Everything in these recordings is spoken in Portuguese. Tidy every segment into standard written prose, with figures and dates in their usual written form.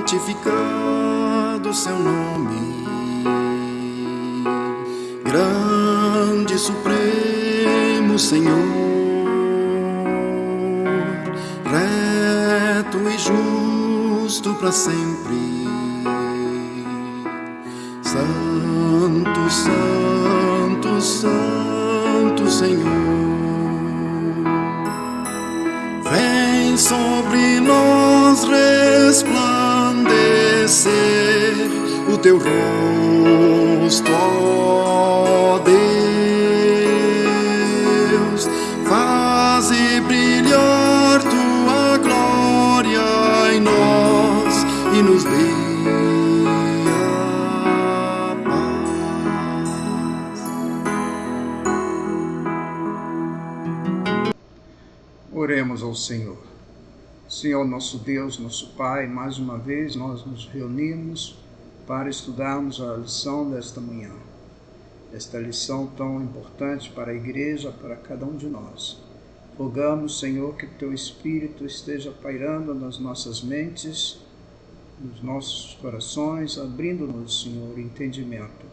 Santificado seu nome, grande supremo Senhor, reto e justo para sempre. Santo, santo, santo Senhor, vem sobre nós resplandecer o teu rosto, ó Deus, faze brilhar tua glória em nós e nos dê a paz. Oremos ao Senhor. Senhor, nosso Deus, nosso Pai, mais uma vez nós nos reunimos para estudarmos a lição desta manhã. Esta lição tão importante para a igreja, para cada um de nós. Rogamos, Senhor, que o Teu Espírito esteja pairando nas nossas mentes, nos nossos corações, abrindo-nos, Senhor, entendimento,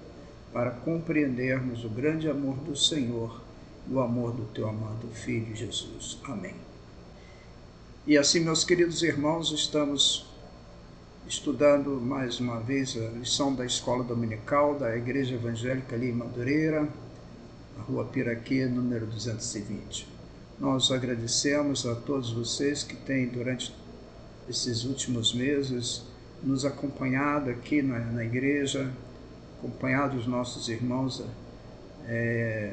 para compreendermos o grande amor do Senhor e o amor do Teu amado Filho Jesus. Amém. E assim, meus queridos irmãos, estamos estudando mais uma vez a lição da Escola Dominical da Igreja Evangélica ali em Madureira, na Rua Piraquê, número 220. Nós agradecemos a todos vocês que têm, durante esses últimos meses, nos acompanhado aqui na igreja, acompanhado os nossos irmãos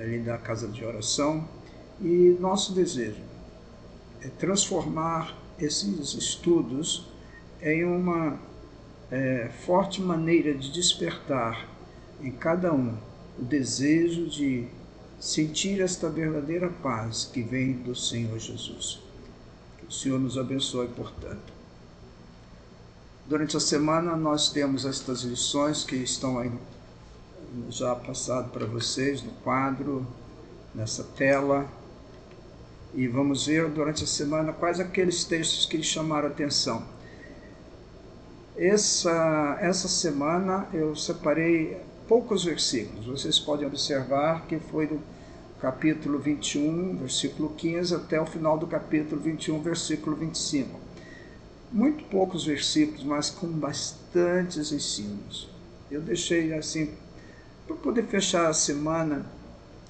ali da Casa de Oração, e nosso desejo é transformar esses estudos em uma forte maneira de despertar em cada um o desejo de sentir esta verdadeira paz que vem do Senhor Jesus. Que o Senhor nos abençoe, portanto. Durante a semana nós temos estas lições que estão aí já passado para vocês no quadro, nessa tela. E vamos ver durante a semana quais aqueles textos que lhe chamaram a atenção. Essa semana eu separei poucos versículos. Vocês podem observar que foi do capítulo 21, versículo 15, até o final do capítulo 21, versículo 25. Muito poucos versículos, mas com bastantes ensinos. Eu deixei assim, para poder fechar a semana,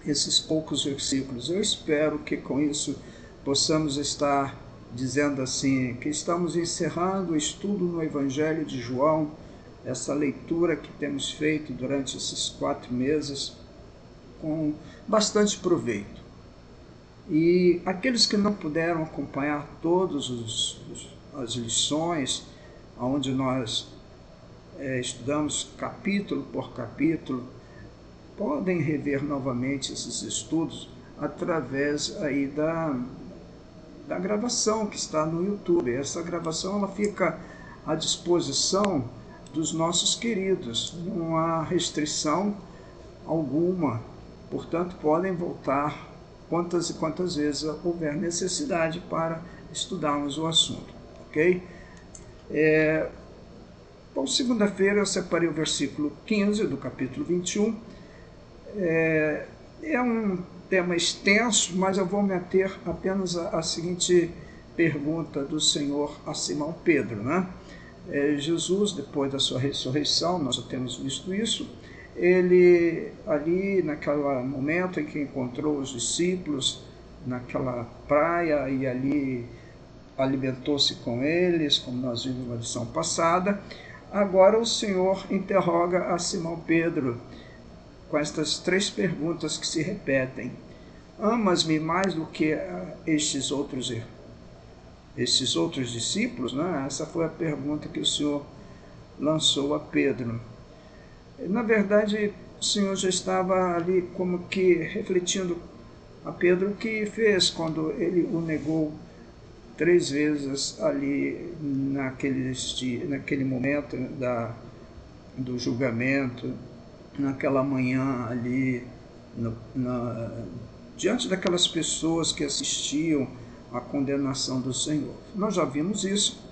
esses poucos versículos. Eu espero que com isso possamos estar dizendo assim, que estamos encerrando o estudo no Evangelho de João, essa leitura que temos feito durante esses 4 meses, com bastante proveito. E aqueles que não puderam acompanhar todas as lições, onde nós estudamos capítulo por capítulo, podem rever novamente esses estudos através aí da gravação que está no YouTube. Essa gravação ela fica à disposição dos nossos queridos, não há restrição alguma, portanto podem voltar quantas e quantas vezes houver necessidade para estudarmos o assunto, ok? Bom, segunda-feira eu separei o versículo 15 do capítulo 21, é um tema extenso, mas eu vou me ater apenas à seguinte pergunta do Senhor a Simão Pedro, né? Jesus, depois da sua ressurreição, nós já temos visto isso, ele ali naquele momento em que encontrou os discípulos naquela praia e ali alimentou-se com eles, como nós vimos na lição passada, agora o Senhor interroga a Simão Pedro com estas 3 perguntas que se repetem. Amas-me mais do que estes outros discípulos? Né? Essa foi a pergunta que o Senhor lançou a Pedro. Na verdade, o Senhor já estava ali como que refletindo a Pedro o que fez quando ele o negou 3 vezes ali naquele momento do julgamento, naquela manhã ali, diante daquelas pessoas que assistiam à condenação do Senhor. Nós já vimos isso.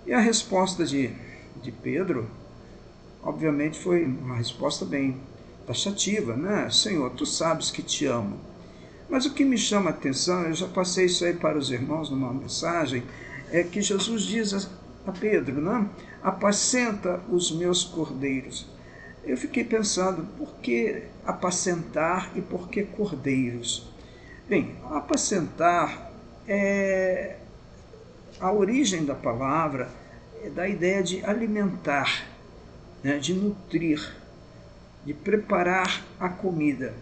E a resposta de Pedro, obviamente, foi uma resposta bem taxativa, né? Senhor, tu sabes que te amo. Mas o que me chama a atenção, eu já passei isso aí para os irmãos numa mensagem, é que Jesus diz a Pedro, né? Apacenta os meus cordeiros. Eu fiquei pensando, por que apacentar e por que cordeiros? Bem, apacentar é a origem da palavra, é da ideia de alimentar, né? De nutrir, de preparar a comida.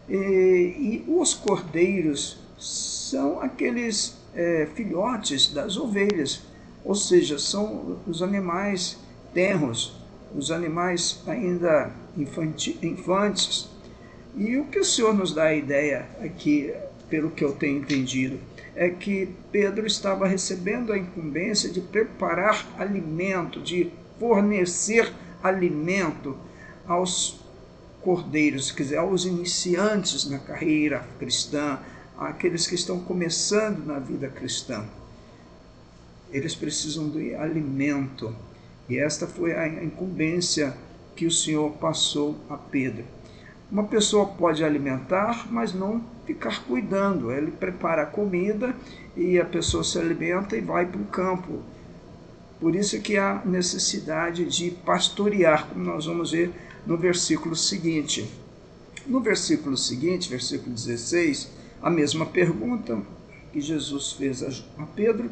E os cordeiros são aqueles filhotes das ovelhas, ou seja, são os animais tenros, os animais ainda infantes. E o que o Senhor nos dá a ideia aqui, pelo que eu tenho entendido, é que Pedro estava recebendo a incumbência de preparar alimento, de fornecer alimento aos cordeiros, quer dizer, aos iniciantes na carreira cristã, aqueles que estão começando na vida cristã. Eles precisam de alimento. E esta foi a incumbência que o Senhor passou a Pedro. Uma pessoa pode alimentar, mas não ficar cuidando. Ele prepara a comida e a pessoa se alimenta e vai para o campo. Por isso que há necessidade de pastorear, como nós vamos ver no versículo seguinte. No versículo seguinte, versículo 16, a mesma pergunta que Jesus fez a Pedro,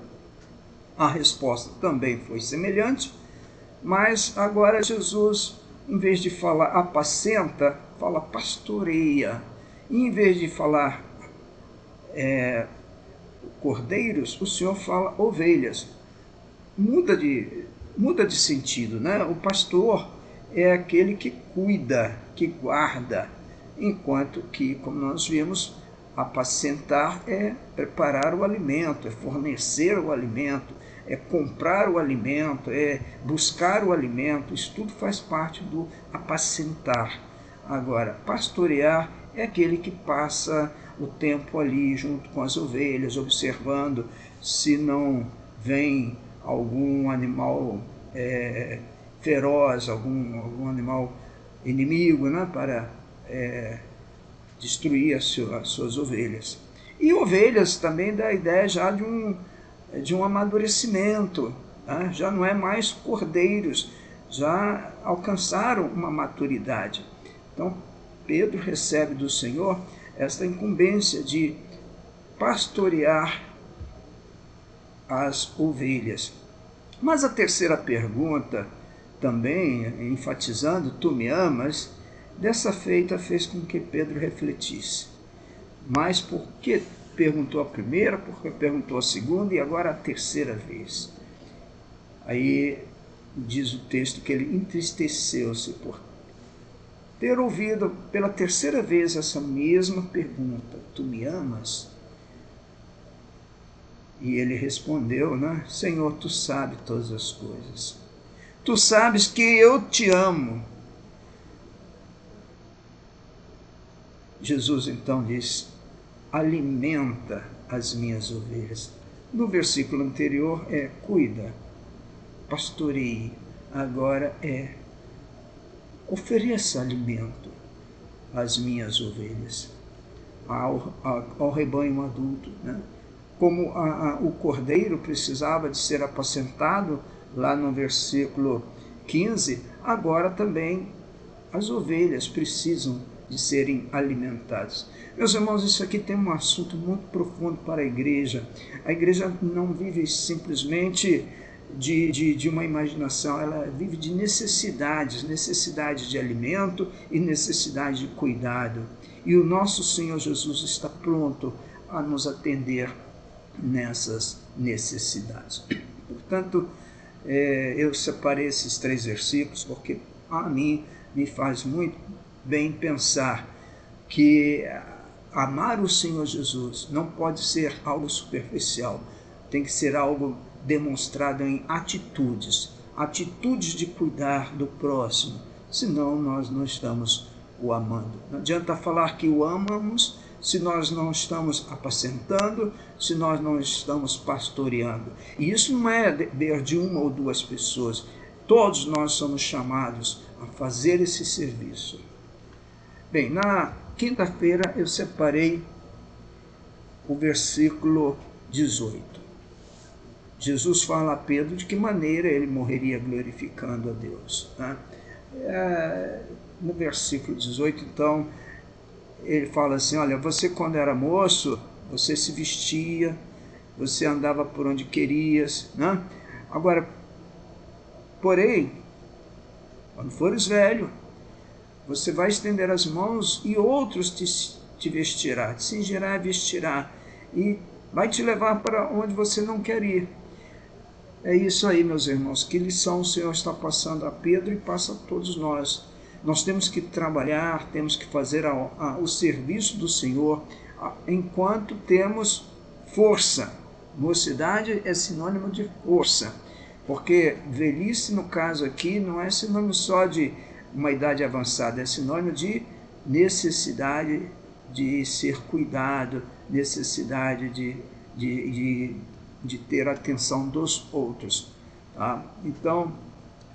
a resposta também foi semelhante, mas agora Jesus, em vez de falar apacenta, fala pastoreia. E em vez de falar cordeiros, o Senhor fala ovelhas. Muda de sentido, né? O pastor é aquele que cuida, que guarda, enquanto que, como nós vimos, apacentar é preparar o alimento, é fornecer o alimento, é comprar o alimento, é buscar o alimento. Isso tudo faz parte do apacentar. Agora, pastorear é aquele que passa o tempo ali junto com as ovelhas, observando se não vem algum animal feroz, algum animal inimigo, né, para destruir as suas ovelhas. E ovelhas também dá a ideia já de um amadurecimento, né? Já não é mais cordeiros, já alcançaram uma maturidade. Então, Pedro recebe do Senhor esta incumbência de pastorear as ovelhas. Mas a terceira pergunta, também enfatizando, tu me amas, dessa feita fez com que Pedro refletisse. Mas por que perguntou a primeira, por que perguntou a segunda e agora a terceira vez? Aí diz o texto que ele entristeceu-se por ter ouvido pela terceira vez essa mesma pergunta, tu me amas? E ele respondeu, né? Senhor, tu sabes todas as coisas. Tu sabes que eu te amo. Jesus então diz, alimenta as minhas ovelhas. No versículo anterior cuida, pastoreie. Agora ofereça alimento às minhas ovelhas, ao rebanho adulto, né? Como o cordeiro precisava de ser apacentado, lá no versículo 15, agora também as ovelhas precisam de serem alimentadas. Meus irmãos, isso aqui tem um assunto muito profundo para a igreja. A igreja não vive simplesmente de uma imaginação, ela vive de necessidade de alimento e necessidade de cuidado. E o nosso Senhor Jesus está pronto a nos atender nessas necessidades. Portanto, eu separei esses 3 versículos porque a mim me faz muito bem pensar que amar o Senhor Jesus não pode ser algo superficial. tem que ser algo demonstrado em atitudes, atitudes de cuidar do próximo, senão nós não estamos o amando. Não adianta falar que o amamos se nós não estamos apacentando, se nós não estamos pastoreando. E isso não é dever de uma ou duas pessoas. Todos nós somos chamados a fazer esse serviço. Bem, na quinta-feira eu separei o versículo 18. Jesus fala a Pedro de que maneira ele morreria glorificando a Deus. Né? No versículo 18, então, ele fala assim, olha, você quando era moço, você se vestia, você andava por onde querias, né? Agora, porém, quando fores velho, você vai estender as mãos e outros te vestirá, te cingirá e vestirá, e vai te levar para onde você não quer ir. É isso aí, meus irmãos, que lição o Senhor está passando a Pedro e passa a todos nós. Nós temos que trabalhar, temos que fazer o serviço do Senhor enquanto temos força. Mocidade é sinônimo de força, porque velhice, no caso aqui, não é sinônimo só de uma idade avançada, é sinônimo de necessidade de ser cuidado, necessidade de ter a atenção dos outros. Tá? Então,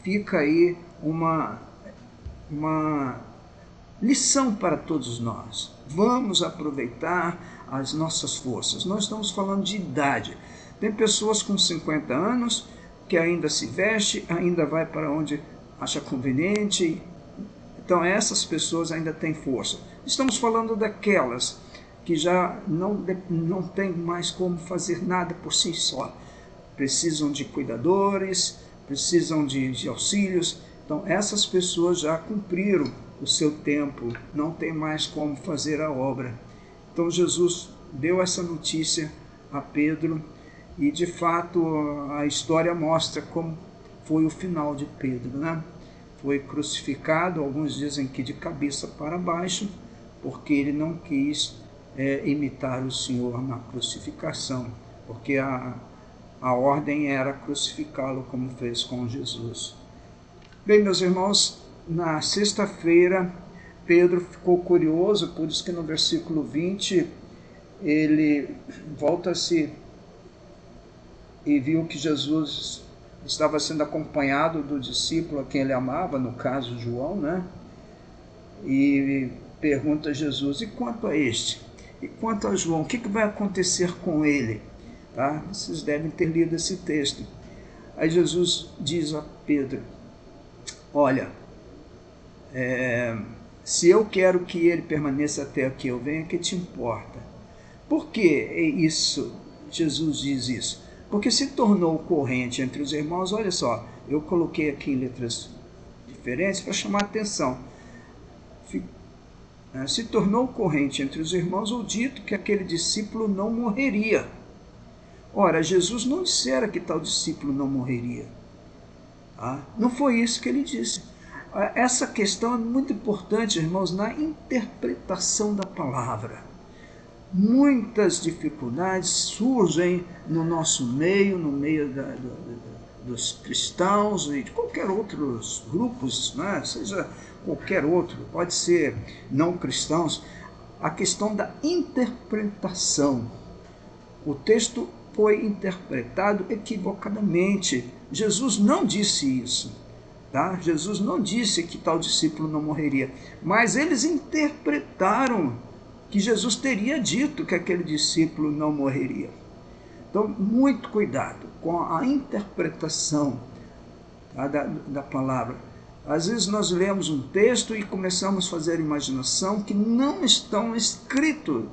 fica aí uma lição para todos nós. Vamos aproveitar as nossas forças. Nós estamos falando de idade. Tem pessoas com 50 anos que ainda se veste, ainda vai para onde acha conveniente. Então essas pessoas ainda têm força. Estamos falando daquelas que já não tem mais como fazer nada por si só. Precisam de cuidadores, precisam de auxílios. Então essas pessoas já cumpriram o seu tempo, não tem mais como fazer a obra. Então Jesus deu essa notícia a Pedro e de fato a história mostra como foi o final de Pedro, né? Foi crucificado, alguns dizem que de cabeça para baixo, porque ele não quis imitar o Senhor na crucificação, porque a ordem era crucificá-lo como fez com Jesus. Bem, meus irmãos, na sexta-feira, Pedro ficou curioso, por isso que no versículo 20, ele volta-se e viu que Jesus estava sendo acompanhado do discípulo a quem ele amava, no caso João, né? E pergunta a Jesus, e quanto a este? E quanto a João, o que vai acontecer com ele? Tá? Vocês devem ter lido esse texto. Aí Jesus diz a Pedro, olha, se eu quero que ele permaneça até que eu venha, que te importa? Por que isso? Jesus diz isso? Porque se tornou corrente entre os irmãos, olha só, eu coloquei aqui em letras diferentes para chamar a atenção. Se tornou corrente entre os irmãos o dito que aquele discípulo não morreria. Ora, Jesus não dissera que tal discípulo não morreria. Não foi isso que ele disse. Essa questão é muito importante, irmãos, na interpretação da palavra. Muitas dificuldades surgem no nosso meio, no meio dos cristãos e de qualquer outros grupos, né? Seja qualquer outro, pode ser não cristãos, a questão da interpretação. O texto foi interpretado equivocadamente. Jesus não disse isso. Tá? Jesus não disse que tal discípulo não morreria, mas eles interpretaram que Jesus teria dito que aquele discípulo não morreria. Então, muito cuidado com a interpretação, tá, da palavra. Às vezes nós lemos um texto e começamos a fazer imaginação que não estão escritos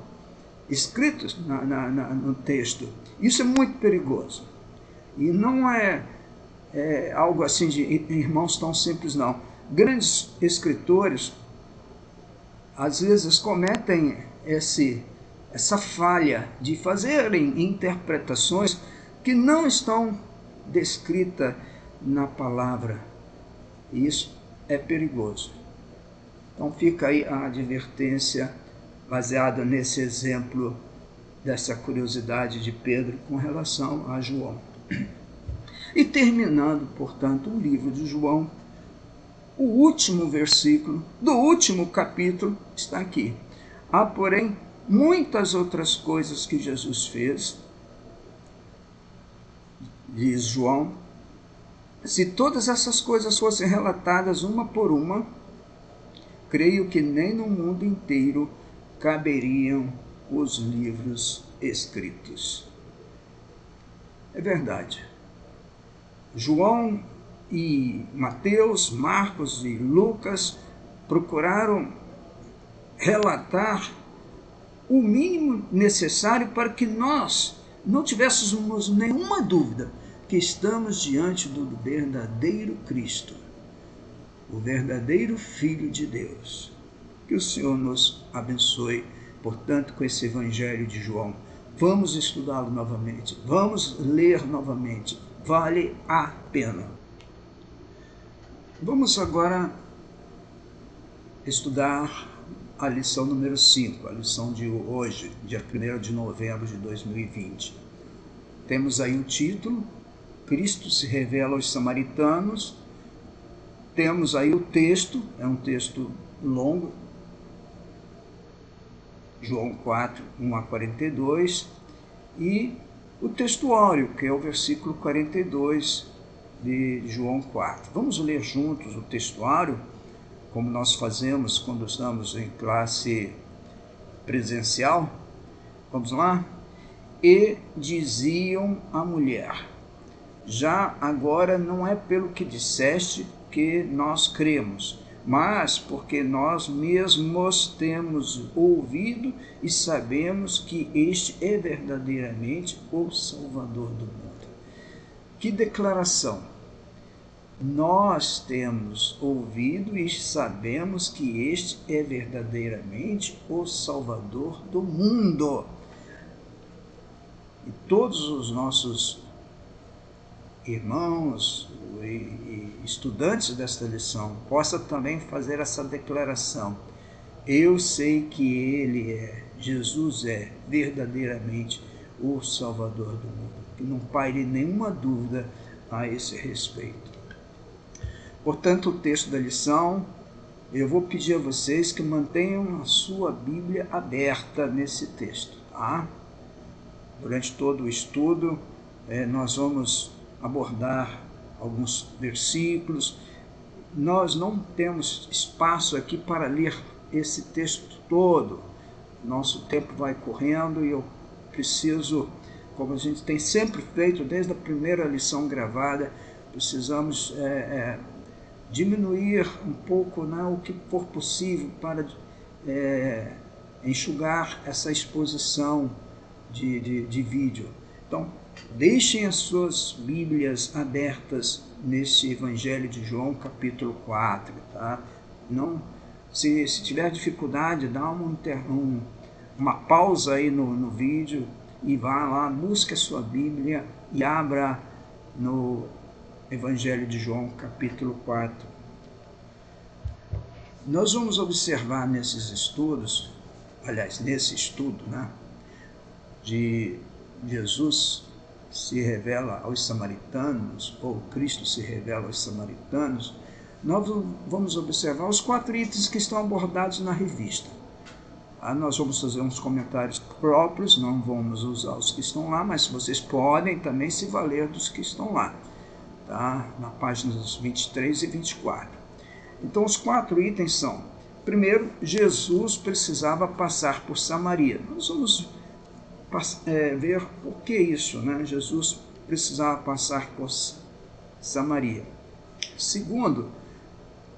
no texto. Isso é muito perigoso. E não é algo assim de irmãos tão simples, não. Grandes escritores, às vezes, cometem essa falha de fazerem interpretações que não estão descritas na palavra. E isso é perigoso. Então fica aí a advertência baseada nesse exemplo dessa curiosidade de Pedro com relação a João. E terminando, portanto, o livro de João, o último versículo do último capítulo está aqui. Há, porém, muitas outras coisas que Jesus fez, diz João. Se todas essas coisas fossem relatadas uma por uma, creio que nem no mundo inteiro caberiam os livros escritos. É verdade. João e Mateus, Marcos e Lucas procuraram relatar o mínimo necessário para que nós não tivéssemos nenhuma dúvida que estamos diante do verdadeiro Cristo, o verdadeiro Filho de Deus. Que o Senhor nos abençoe, portanto, com esse Evangelho de João. Vamos estudá-lo novamente, vamos ler novamente, vale a pena. Vamos agora estudar a lição número 5, a lição de hoje, dia 1º de novembro de 2020. Temos aí o título, Cristo se revela aos samaritanos. Temos aí o texto, é um texto longo, João 4, 1 a 42, e o textuário, que é o versículo 42 de João 4. Vamos ler juntos o textuário, como nós fazemos quando estamos em classe presencial. Vamos lá? E diziam à mulher: já agora não é pelo que disseste que nós cremos, mas porque nós mesmos temos ouvido e sabemos que este é verdadeiramente o Salvador do mundo. Que declaração! Nós temos ouvido e sabemos que este é verdadeiramente o Salvador do mundo. E todos os nossos irmãos e estudantes desta lição possam também fazer essa declaração. Eu sei que Jesus é verdadeiramente o Salvador do mundo. Que não paire nenhuma dúvida a esse respeito. Portanto, o texto da lição, eu vou pedir a vocês que mantenham a sua Bíblia aberta nesse texto, tá? Durante todo o estudo, nós vamos abordar alguns versículos. Nós não temos espaço aqui para ler esse texto todo. Nosso tempo vai correndo e eu preciso, como a gente tem sempre feito desde a primeira lição gravada, precisamos diminuir um pouco, né, o que for possível para enxugar essa exposição de vídeo. Então, deixem as suas Bíblias abertas nesse Evangelho de João, capítulo 4. Tá? Não, se tiver dificuldade, dá uma pausa aí no vídeo e vá lá, busque a sua Bíblia e abra no Evangelho de João, capítulo 4. Nós vamos observar nesses estudos, nesse estudo, né, de Jesus se revela aos samaritanos, ou Cristo se revela aos samaritanos, nós vamos observar os 4 itens que estão abordados na revista. Nós vamos fazer uns comentários próprios, não vamos usar os que estão lá, mas vocês podem também se valer dos que estão lá, tá? Na páginas 23 e 24. Então, os 4 itens são: primeiro, Jesus precisava passar por Samaria. Nós vamos ver por que isso, né? Jesus precisava passar por Samaria. Segundo,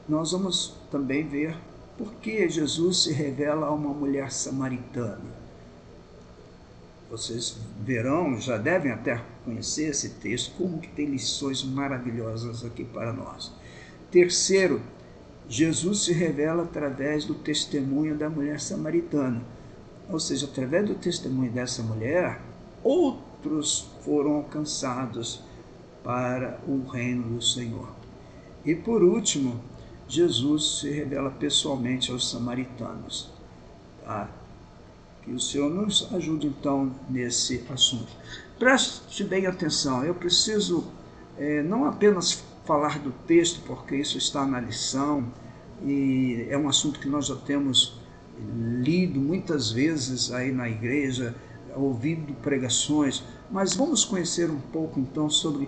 nós vamos também ver por que Jesus se revela a uma mulher samaritana. Vocês verão, já devem até conhecer esse texto, como que tem lições maravilhosas aqui para nós. Terceiro, Jesus se revela através do testemunho da mulher samaritana. Ou seja, através do testemunho dessa mulher, outros foram alcançados para o reino do Senhor. E por último, Jesus se revela pessoalmente aos samaritanos. Tá? Que o Senhor nos ajude, então, nesse assunto. Preste bem atenção, eu preciso não apenas falar do texto, porque isso está na lição, e é um assunto que nós já temos lido muitas vezes aí na igreja, ouvido pregações, mas vamos conhecer um pouco, então, sobre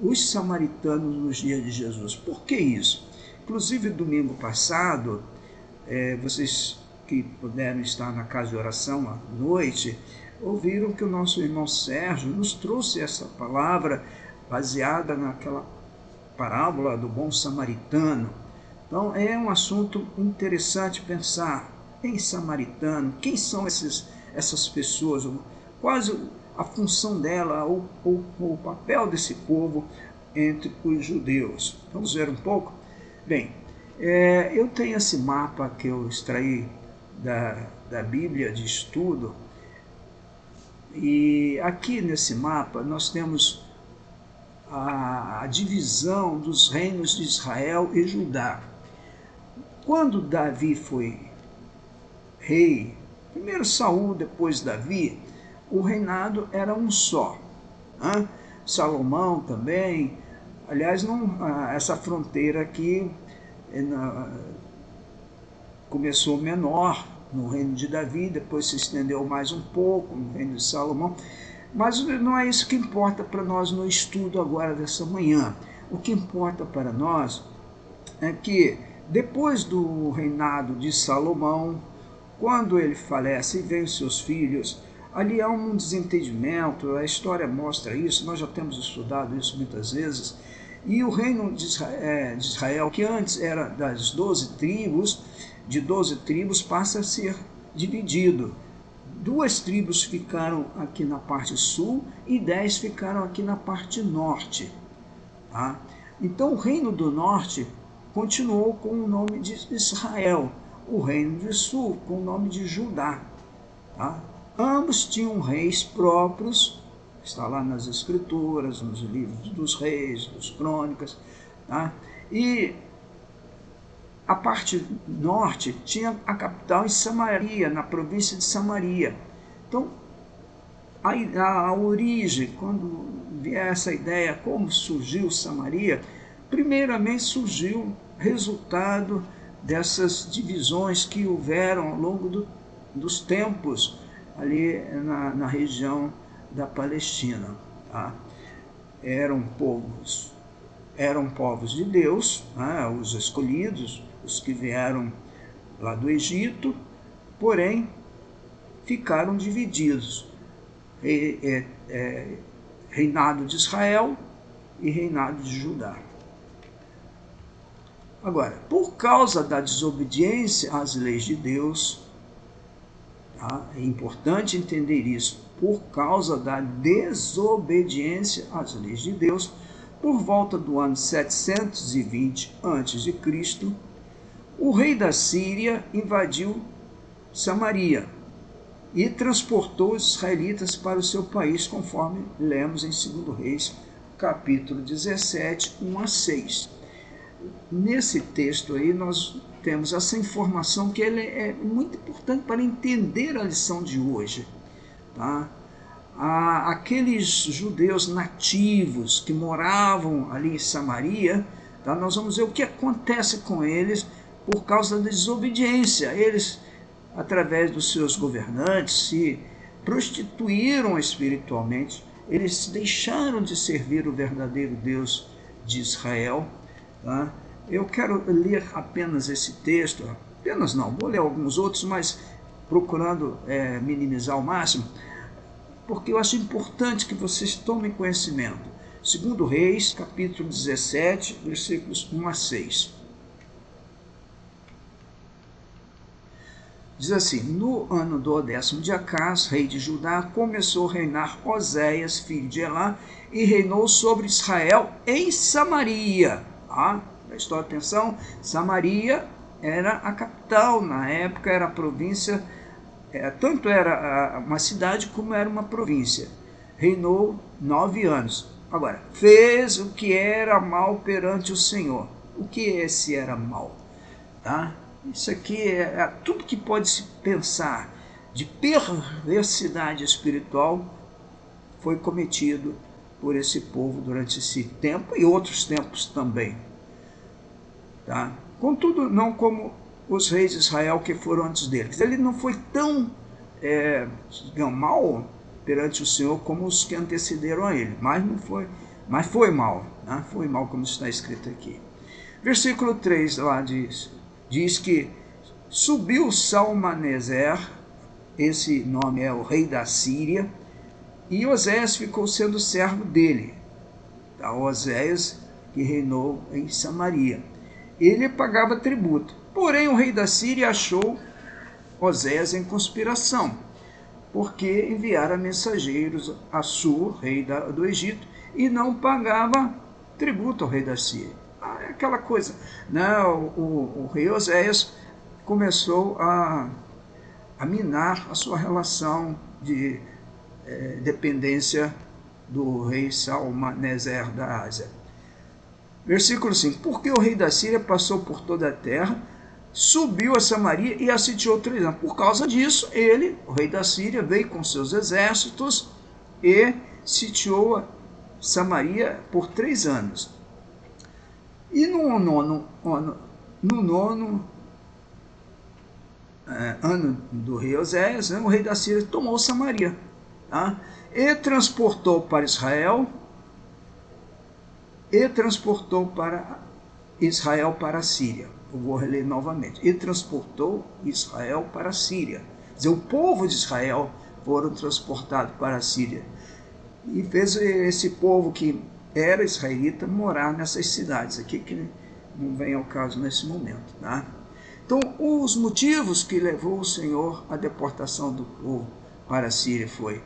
os samaritanos nos dias de Jesus. Por que isso? Inclusive, domingo passado, vocês que puderam estar na casa de oração à noite, ouviram que o nosso irmão Sérgio nos trouxe essa palavra baseada naquela parábola do bom samaritano. Então é um assunto interessante pensar em samaritano, quem são essas pessoas, quase a função dela, o papel desse povo entre os judeus. Vamos ver um pouco? Bem, eu tenho esse mapa que eu extraí da Bíblia de estudo, e aqui nesse mapa nós temos a divisão dos reinos de Israel e Judá. Quando Davi foi rei, primeiro Saul, depois Davi, o reinado era um só. Salomão também, aliás, essa fronteira aqui começou menor no reino de Davi, depois se estendeu mais um pouco no reino de Salomão, mas não é isso que importa para nós no estudo agora dessa manhã. O que importa para nós é que depois do reinado de Salomão, quando ele falece e vem os seus filhos, ali há um desentendimento, a história mostra isso, nós já temos estudado isso muitas vezes, e o reino de Israel, que antes era das 12 tribos, de 12 tribos passa a ser dividido. 2 tribos ficaram aqui na parte sul e 10 ficaram aqui na parte norte. Tá? Então o reino do norte continuou com o nome de Israel, o reino do sul com o nome de Judá. Tá? Ambos tinham reis próprios, está lá nas escrituras, nos livros dos reis, dos crônicas, tá? E a parte norte tinha a capital em Samaria, na província de Samaria. Então, a origem, quando vier essa ideia, como surgiu Samaria, primeiramente surgiu resultado dessas divisões que houveram ao longo dos tempos ali na região da Palestina. Tá? Eram povos de Deus, né, os escolhidos, os que vieram lá do Egito, porém ficaram divididos. Reinado de Israel e reinado de Judá. Agora, por causa da desobediência às leis de Deus, tá? É importante entender isso, por causa da desobediência às leis de Deus, por volta do ano 720 a.C., o rei da Síria invadiu Samaria e transportou os israelitas para o seu país, conforme lemos em 2 Reis, capítulo 17, 1 a 6. Nesse texto aí nós temos essa informação que ele é muito importante para entender a lição de hoje. Tá? Aqueles judeus nativos que moravam ali em Samaria, tá? Nós vamos ver o que acontece com eles por causa da desobediência. Eles, através dos seus governantes, se prostituíram espiritualmente, eles deixaram de servir o verdadeiro Deus de Israel. Tá? Eu quero ler apenas esse texto, apenas não, vou ler alguns outros, mas procurando minimizar ao máximo, porque eu acho importante que vocês tomem conhecimento. 2 Reis, capítulo 17, versículos 1 a 6. Diz assim: no ano do 10º de Acás, rei de Judá, começou a reinar Oséias, filho de Elá, e reinou sobre Israel em Samaria. Prestou atenção, Samaria era a capital, na época era a província, tanto era uma cidade como era uma província. Reinou 9 anos. Agora, fez o que era mal perante o Senhor. O que era mal? Tá? Isso aqui é tudo que pode se pensar. de perversidade espiritual foi cometido por esse povo durante esse tempo e outros tempos também. Tá? Contudo, não como os reis de Israel que foram antes deles. Ele não foi tão mal perante o Senhor como os que antecederam a ele, mas foi mal, né? Foi mal, como está escrito aqui. Versículo 3 lá diz que subiu Salmaneser, esse nome é o rei da Síria, e Oséias ficou sendo servo dele. Tá? Oséias que reinou em Samaria. Ele pagava tributo. Porém, o rei da Síria achou Oséias em conspiração, porque enviara mensageiros a Assur, rei do Egito, e não pagava tributo ao rei da Síria. É aquela coisa, né? O rei Oséias começou a minar a sua relação de dependência do rei Salmaneser da Ásia. Versículo 5. Porque o rei da Síria passou por toda a terra, subiu a Samaria e a sitiou 3 anos. Por causa disso, ele, o rei da Síria, veio com seus exércitos e sitiou Samaria por 3 anos. E no nono ano do rei Oséias, o rei da Síria tomou Samaria, tá? E transportou para Israel, para a Síria. Eu vou reler novamente. E transportou Israel para a Síria. Quer dizer, o povo de Israel foram transportados para a Síria. E fez esse povo que era israelita morar nessas cidades aqui, que não vem ao caso nesse momento. Tá? Então, os motivos que levou o Senhor à deportação do povo para a Síria foi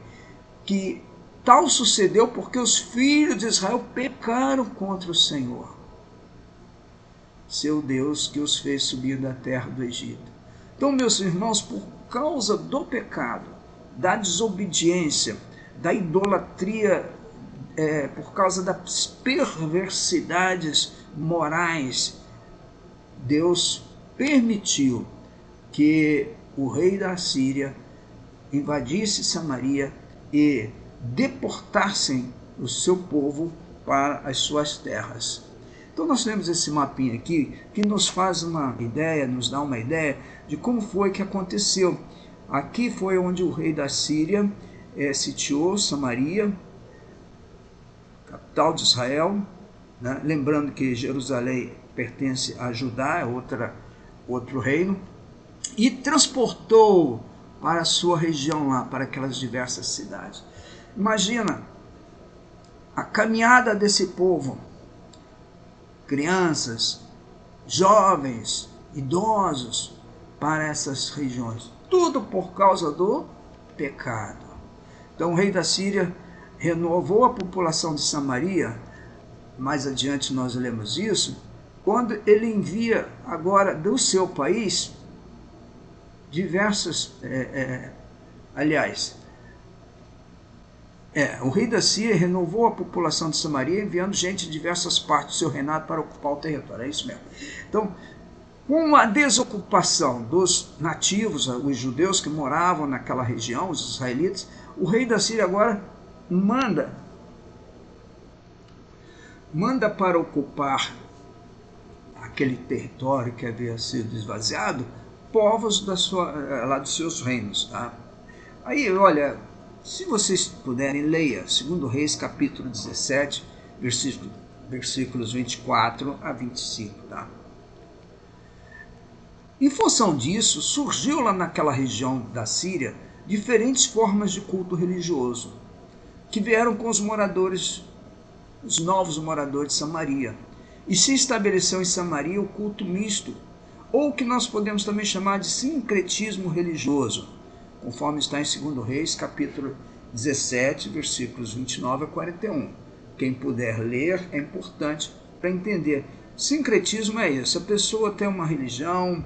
que tal sucedeu porque os filhos de Israel pecaram contra o Senhor, seu Deus, que os fez subir da terra do Egito. Então, meus irmãos, por causa do pecado, da desobediência, da idolatria, por causa das perversidades morais, Deus permitiu que o rei da Síria invadisse Samaria e deportassem o seu povo para as suas terras. Então nós temos esse mapinha aqui que nos faz uma ideia, nos dá uma ideia de como foi que aconteceu. Aqui foi onde o rei da Síria sitiou Samaria, capital de Israel, né? Lembrando que Jerusalém pertence a Judá, é outro reino, e transportou para a sua região lá, para aquelas diversas cidades. Imagina a caminhada desse povo, crianças, jovens, idosos, para essas regiões, tudo por causa do pecado. Então o rei da Síria renovou a população de Samaria, mais adiante nós lemos isso, quando ele envia agora do seu país diversas, o rei da Síria renovou a população de Samaria, enviando gente de diversas partes do seu reinado para ocupar o território, é isso mesmo. Então, com a desocupação dos nativos, os judeus que moravam naquela região, os israelitas, o rei da Síria agora manda para ocupar aquele território que havia sido esvaziado, povos lá dos seus reinos. Tá? Aí, olha, se vocês puderem, leia 2 Reis, capítulo 17, versículos 24 a 25. Tá? Em função disso, surgiu lá naquela região da Síria diferentes formas de culto religioso, que vieram com os novos moradores de Samaria. E se estabeleceu em Samaria o culto misto, ou o que nós podemos também chamar de sincretismo religioso, conforme está em 2 Reis, capítulo 17, versículos 29 a 41. Quem puder ler é importante para entender. Sincretismo é isso, a pessoa tem uma religião,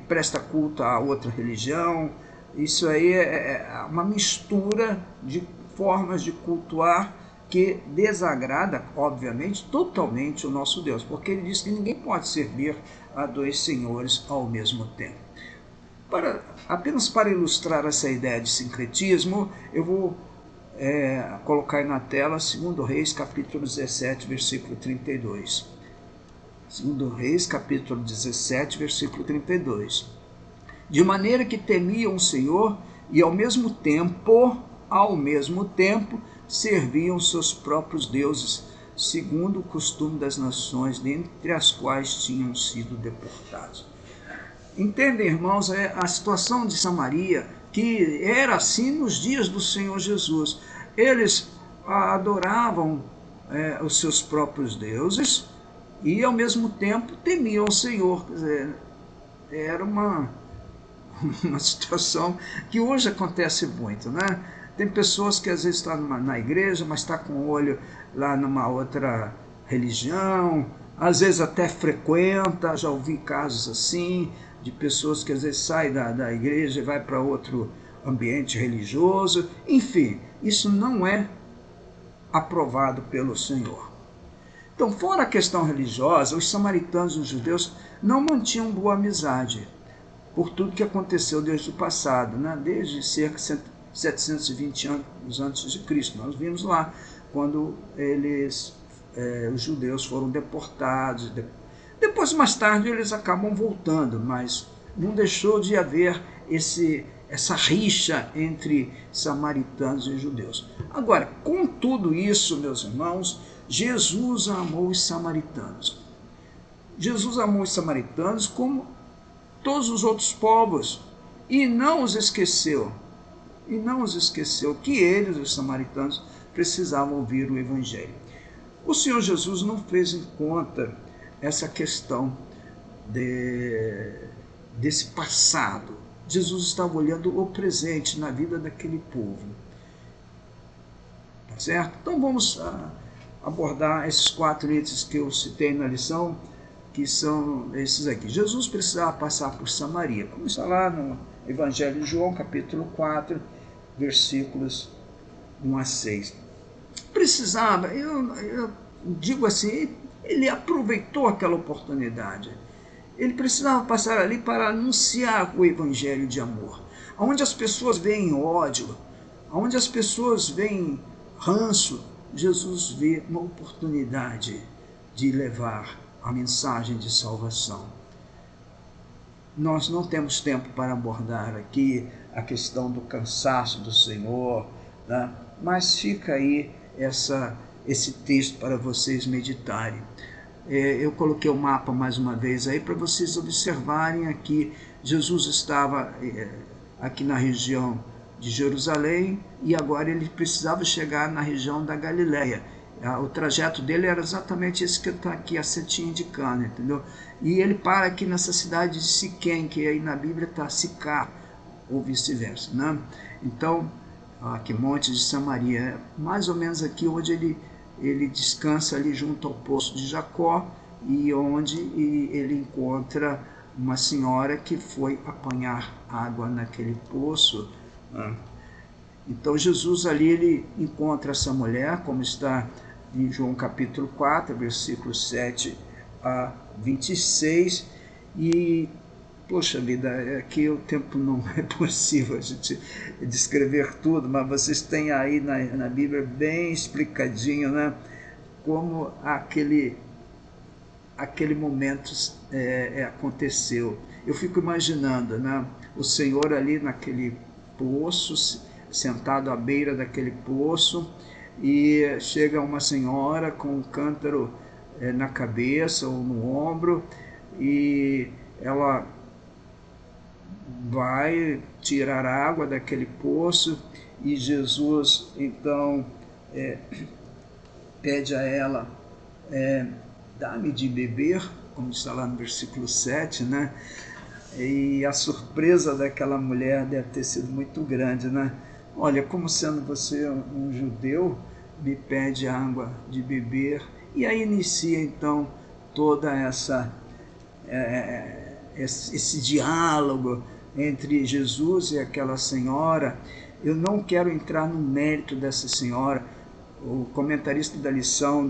presta culto a outra religião, isso aí é uma mistura de formas de cultuar que desagrada, obviamente, totalmente o nosso Deus, porque ele diz que ninguém pode servir a 2 senhores ao mesmo tempo. Apenas para ilustrar essa ideia de sincretismo, eu vou colocar aí na tela 2 Reis, capítulo 17, versículo 32. 2 Reis, capítulo 17, versículo 32. De maneira que temiam o Senhor e ao mesmo tempo, serviam seus próprios deuses, segundo o costume das nações, dentre as quais tinham sido deportados. Entendem, irmãos, a situação de Samaria, que era assim nos dias do Senhor Jesus. Eles adoravam os seus próprios deuses e, ao mesmo tempo, temiam o Senhor. Quer dizer, era uma situação que hoje acontece muito, né? Tem pessoas que às vezes estão na igreja, mas está com o olho lá numa outra religião, às vezes até frequenta, já ouvi casos assim, de pessoas que às vezes saem da igreja e vai para outro ambiente religioso. Enfim, isso não é aprovado pelo Senhor. Então, fora a questão religiosa, os samaritanos e os judeus não mantinham boa amizade por tudo que aconteceu desde o passado, né? Desde cerca de 720 anos antes de Cristo. Nós vimos lá quando os judeus foram deportados. Depois, mais tarde, eles acabam voltando, mas não deixou de haver essa rixa entre samaritanos e judeus. Agora, com tudo isso, meus irmãos, Jesus amou os samaritanos. Jesus amou os samaritanos como todos os outros povos e não os esqueceu. Que eles, os samaritanos, precisavam ouvir o Evangelho. O Senhor Jesus não fez em conta essa questão desse passado. Jesus estava olhando o presente na vida daquele povo. Tá certo? Então vamos abordar esses 4 itens que eu citei na lição, que são esses aqui. Jesus precisava passar por Samaria. Como está lá no Evangelho de João, capítulo 4, versículos 1 a 6. Precisava, eu digo assim, ele aproveitou aquela oportunidade. Ele precisava passar ali para anunciar o Evangelho de amor. Onde as pessoas veem ódio, onde as pessoas veem ranço, Jesus vê uma oportunidade de levar a mensagem de salvação. Nós não temos tempo para abordar aqui a questão do cansaço do Senhor, né? Mas fica aí esse texto para vocês meditarem. Eu coloquei o mapa mais uma vez aí para vocês observarem aqui. Jesus estava aqui na região de Jerusalém e agora ele precisava chegar na região da Galileia. O trajeto dele era exatamente esse que está aqui, a setinha indicando, entendeu? E ele para aqui nessa cidade de Siquém, que aí na Bíblia está Sicar, ou vice-versa, né? Então, aqui Monte de Samaria, mais ou menos aqui onde ele descansa ali junto ao poço de Jacó e onde ele encontra uma senhora que foi apanhar água naquele poço, né? Então Jesus ali ele encontra essa mulher, como está em João capítulo 4, versículos 7 a 26, e, poxa vida, aqui o tempo não é possível a gente descrever tudo, mas vocês têm aí na Bíblia bem explicadinho, né, como aquele momento aconteceu. Eu fico imaginando, né, o Senhor ali naquele poço, sentado à beira daquele poço, e chega uma senhora com um cântaro na cabeça ou no ombro, e ela vai tirar água daquele poço, e Jesus então pede a ela, dá-me de beber, como está lá no versículo 7, né? E a surpresa daquela mulher deve ter sido muito grande, né? Olha, como sendo você um judeu, me pede água de beber. E aí inicia então toda esse diálogo entre Jesus e aquela senhora. Eu não quero entrar no mérito dessa senhora. O comentarista da lição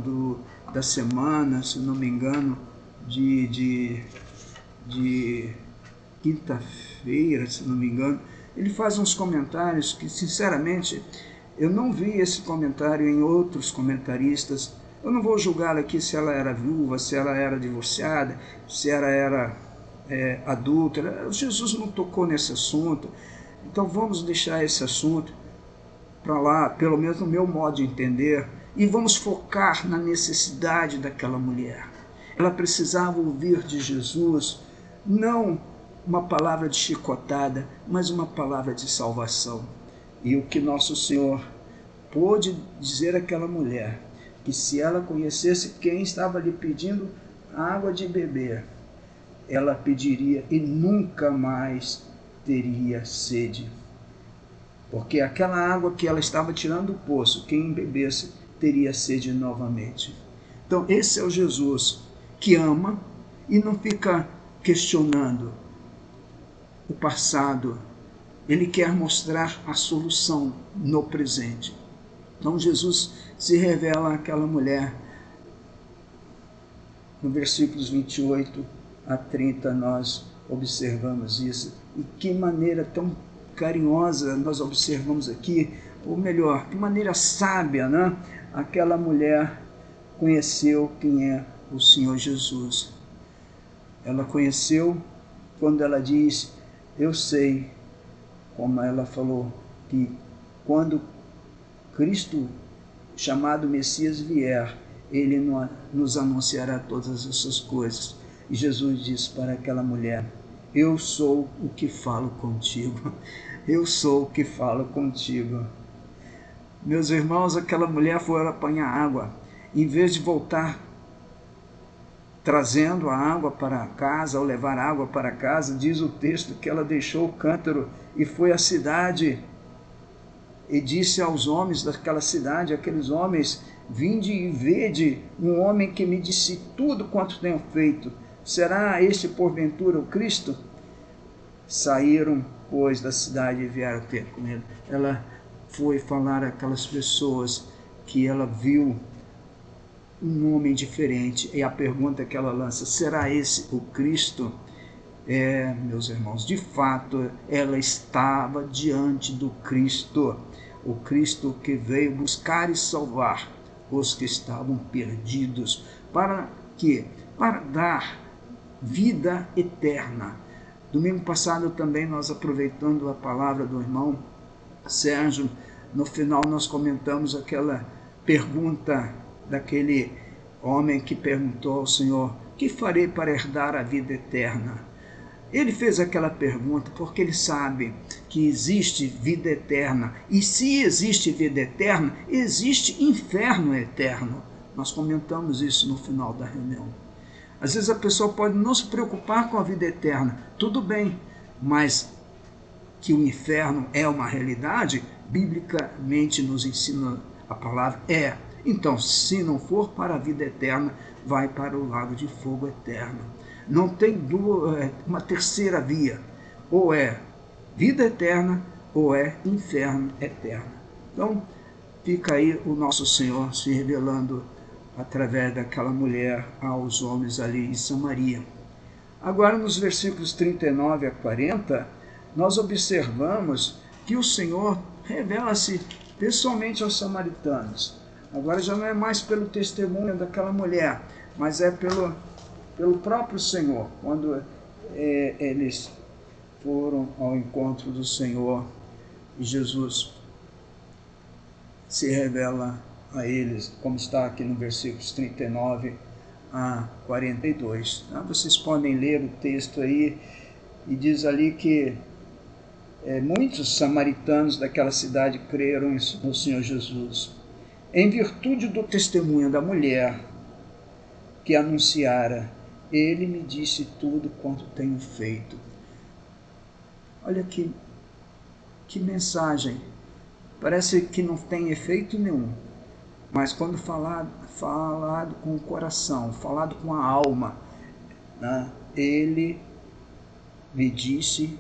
da semana, se não me engano, de quinta-feira, se não me engano, ele faz uns comentários que, sinceramente, eu não vi esse comentário em outros comentaristas. Eu não vou julgar aqui se ela era viúva, se ela era divorciada, se ela era adúltera. Jesus não tocou nesse assunto, então vamos deixar esse assunto para lá, pelo menos no meu modo de entender, e vamos focar na necessidade daquela mulher. Ela precisava ouvir de Jesus, não uma palavra de chicotada, mas uma palavra de salvação. E o que nosso Senhor pôde dizer àquela mulher, que se ela conhecesse quem estava lhe pedindo água de beber, ela pediria e nunca mais teria sede. Porque aquela água que ela estava tirando do poço, quem bebesse teria sede novamente. Então esse é o Jesus que ama e não fica questionando o passado. Ele quer mostrar a solução no presente. Então Jesus se revela àquela mulher. No versículos 28 a 30 nós observamos isso. E que maneira tão carinhosa nós observamos aqui, ou melhor, que maneira sábia, né? Aquela mulher conheceu quem é o Senhor Jesus. Ela conheceu quando ela diz, eu sei, como ela falou, que quando Cristo, chamado Messias, vier, ele nos anunciará todas essas coisas. E Jesus disse para aquela mulher, eu sou o que falo contigo. Eu sou o que falo contigo. Meus irmãos, aquela mulher foi apanhar água. Em vez de voltar trazendo a água para casa, ou levar água para casa, diz o texto que ela deixou o cântaro e foi à cidade e disse aos homens daquela cidade, aqueles homens, vinde e vede um homem que me disse tudo quanto tenho feito. Será este porventura o Cristo? Saíram, pois, da cidade e vieram ter com ele. Ela foi falar àquelas pessoas que ela viu um homem diferente. E a pergunta que ela lança, será esse o Cristo? Meus irmãos, de fato, ela estava diante do Cristo. O Cristo que veio buscar e salvar os que estavam perdidos. Para quê? Para dar vida eterna. Domingo passado também nós, aproveitando a palavra do irmão Sérgio, no final nós comentamos aquela pergunta daquele homem que perguntou ao Senhor, que farei para herdar a vida eterna? Ele fez aquela pergunta porque ele sabe que existe vida eterna. E se existe vida eterna, existe inferno eterno. Nós comentamos isso no final da reunião. Às vezes a pessoa pode não se preocupar com a vida eterna. Tudo bem, mas que o inferno é uma realidade, biblicamente nos ensina a palavra, Então, se não for para a vida eterna, vai para o lago de fogo eterno. Não tem uma terceira via. Ou é vida eterna, ou é inferno eterno. Então, fica aí o nosso Senhor se revelando através daquela mulher aos homens ali em Samaria. Agora, nos versículos 39 a 40, nós observamos que o Senhor revela-se pessoalmente aos samaritanos. Agora já não é mais pelo testemunho daquela mulher, mas é pelo próprio Senhor, quando eles foram ao encontro do Senhor e Jesus se revela a eles, como está aqui no versículos 39 a 42. Vocês podem ler o texto aí, e diz ali que muitos samaritanos daquela cidade creram no Senhor Jesus, em virtude do testemunho da mulher que anunciara, ele me disse tudo quanto tenho feito. Olha que mensagem, parece que não tem efeito nenhum, mas quando falado com o coração, falado com a alma, ele me disse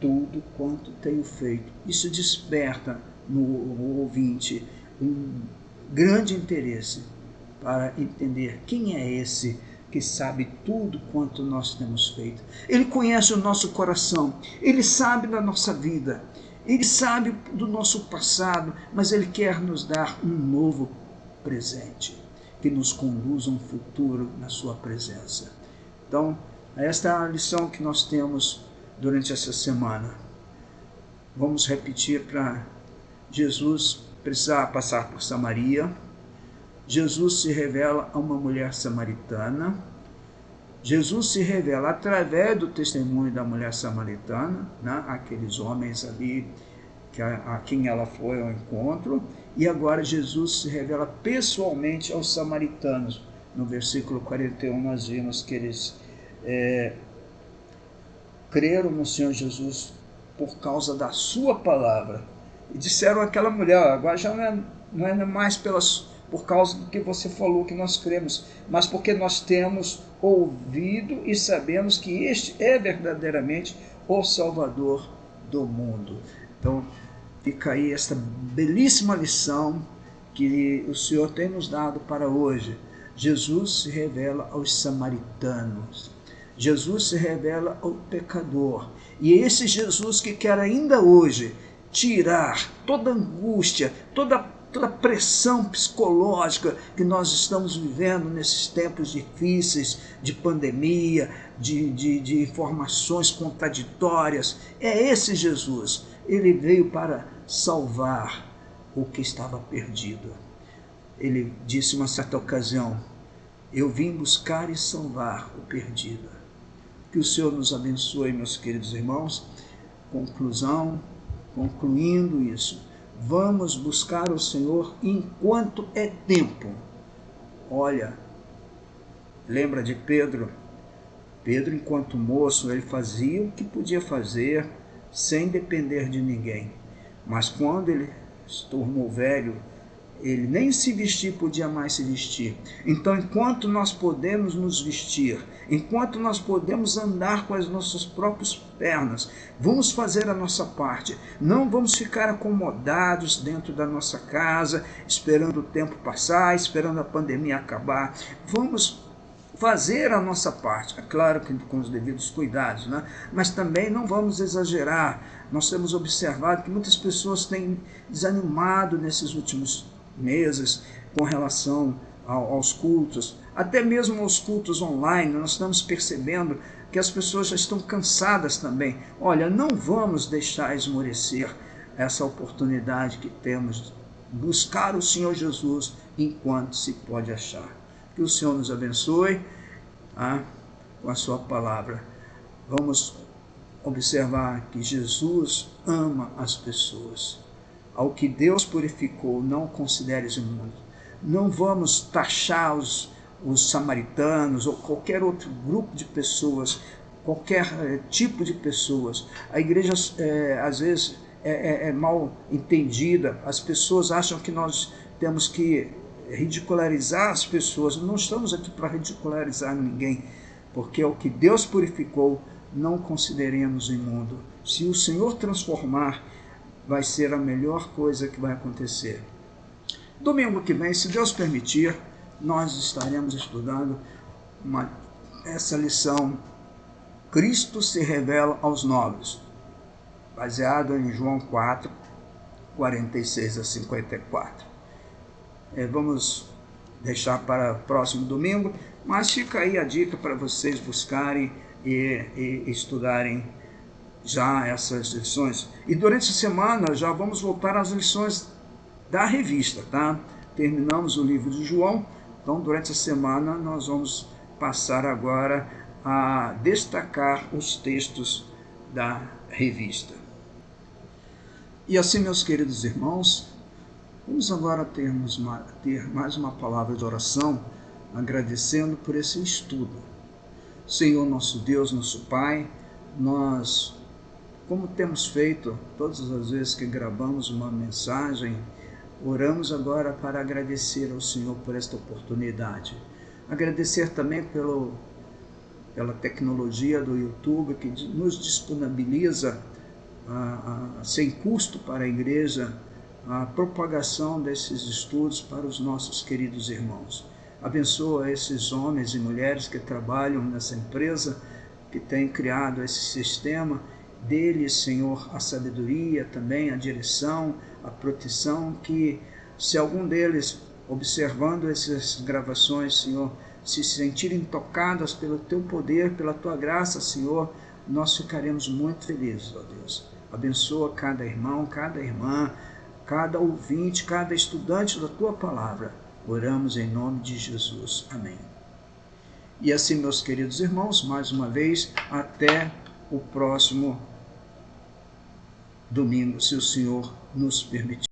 tudo quanto tenho feito. Isso desperta no ouvinte um grande interesse para entender quem é esse que sabe tudo quanto nós temos feito. Ele conhece o nosso coração, Ele sabe da nossa vida, Ele sabe do nosso passado, mas Ele quer nos dar um novo presente, que nos conduza a um futuro na sua presença. Então, esta é a lição que nós temos durante essa semana. Vamos repetir para Jesus precisar passar por Samaria. Jesus se revela a uma mulher samaritana. Jesus se revela através do testemunho da mulher samaritana, né? Aqueles homens ali a quem ela foi ao encontro. E agora Jesus se revela pessoalmente aos samaritanos. No versículo 41 nós vimos que eles creram no Senhor Jesus por causa da sua palavra. E disseram àquela mulher: agora já não é mais por causa do que você falou que nós cremos, mas porque nós temos ouvido e sabemos que este é verdadeiramente o Salvador do mundo. Então, fica aí esta belíssima lição que o Senhor tem nos dado para hoje. Jesus se revela aos samaritanos. Jesus se revela ao pecador. E é esse Jesus que quer ainda hoje tirar toda angústia, toda pressão psicológica que nós estamos vivendo nesses tempos difíceis de pandemia, de informações contraditórias. É esse Jesus. Ele veio para salvar o que estava perdido. Ele disse uma certa ocasião: eu vim buscar e salvar o perdido. Que o Senhor nos abençoe, meus queridos irmãos. Concluindo isso, vamos buscar o Senhor enquanto é tempo. Olha, lembra de Pedro? Pedro, enquanto moço, ele fazia o que podia fazer sem depender de ninguém. Mas quando ele se tornou velho, ele nem se vestir podia mais se vestir. Então, enquanto nós podemos nos vestir, enquanto nós podemos andar com as nossas próprias pernas, vamos fazer a nossa parte. Não vamos ficar acomodados dentro da nossa casa, esperando o tempo passar, esperando a pandemia acabar. Vamos fazer a nossa parte, é claro que com os devidos cuidados, né? Mas também não vamos exagerar. Nós temos observado que muitas pessoas têm desanimado nesses últimos meses com relação aos cultos, até mesmo aos cultos online. Nós estamos percebendo que as pessoas já estão cansadas também. Olha, não vamos deixar esmorecer essa oportunidade que temos de buscar o Senhor Jesus enquanto se pode achar. Que o Senhor nos abençoe com a sua palavra. Vamos observar que Jesus ama as pessoas. Ao que Deus purificou, não consideres imundo. Não vamos taxar os samaritanos ou qualquer outro grupo de pessoas, qualquer tipo de pessoas. A igreja, às vezes, é mal entendida. As pessoas acham que nós temos que ridicularizar as pessoas. Não estamos aqui para ridicularizar ninguém, porque o que Deus purificou, não consideremos imundo. Se o Senhor transformar, vai ser a melhor coisa que vai acontecer. Domingo que vem, se Deus permitir, nós estaremos estudando essa lição: Cristo se revela aos nobres, baseado em João 4, 46 a 54. Vamos deixar para o próximo domingo, mas fica aí a dica para vocês buscarem e estudarem já essas lições. E durante a semana já vamos voltar às lições da revista, tá? Terminamos o livro de João, então durante a semana nós vamos passar agora a destacar os textos da revista. E assim, meus queridos irmãos, vamos agora ter mais uma palavra de oração, agradecendo por esse estudo. Senhor, nosso Deus, nosso Pai, nós, como temos feito todas as vezes que gravamos uma mensagem, oramos agora para agradecer ao Senhor por esta oportunidade. Agradecer também pela tecnologia do YouTube, que nos disponibiliza sem custo para a igreja a propagação desses estudos para os nossos queridos irmãos. Abençoa esses homens e mulheres que trabalham nessa empresa, que tem criado esse sistema. Dê-lhes, Senhor, a sabedoria, também a direção, a proteção, que se algum deles, observando essas gravações, Senhor, se sentirem tocadas pelo Teu poder, pela Tua graça, Senhor, nós ficaremos muito felizes, ó Deus. Abençoa cada irmão, cada irmã, cada ouvinte, cada estudante da Tua Palavra. Oramos em nome de Jesus. Amém. E assim, meus queridos irmãos, mais uma vez, até o próximo domingo, se o Senhor nos permitir.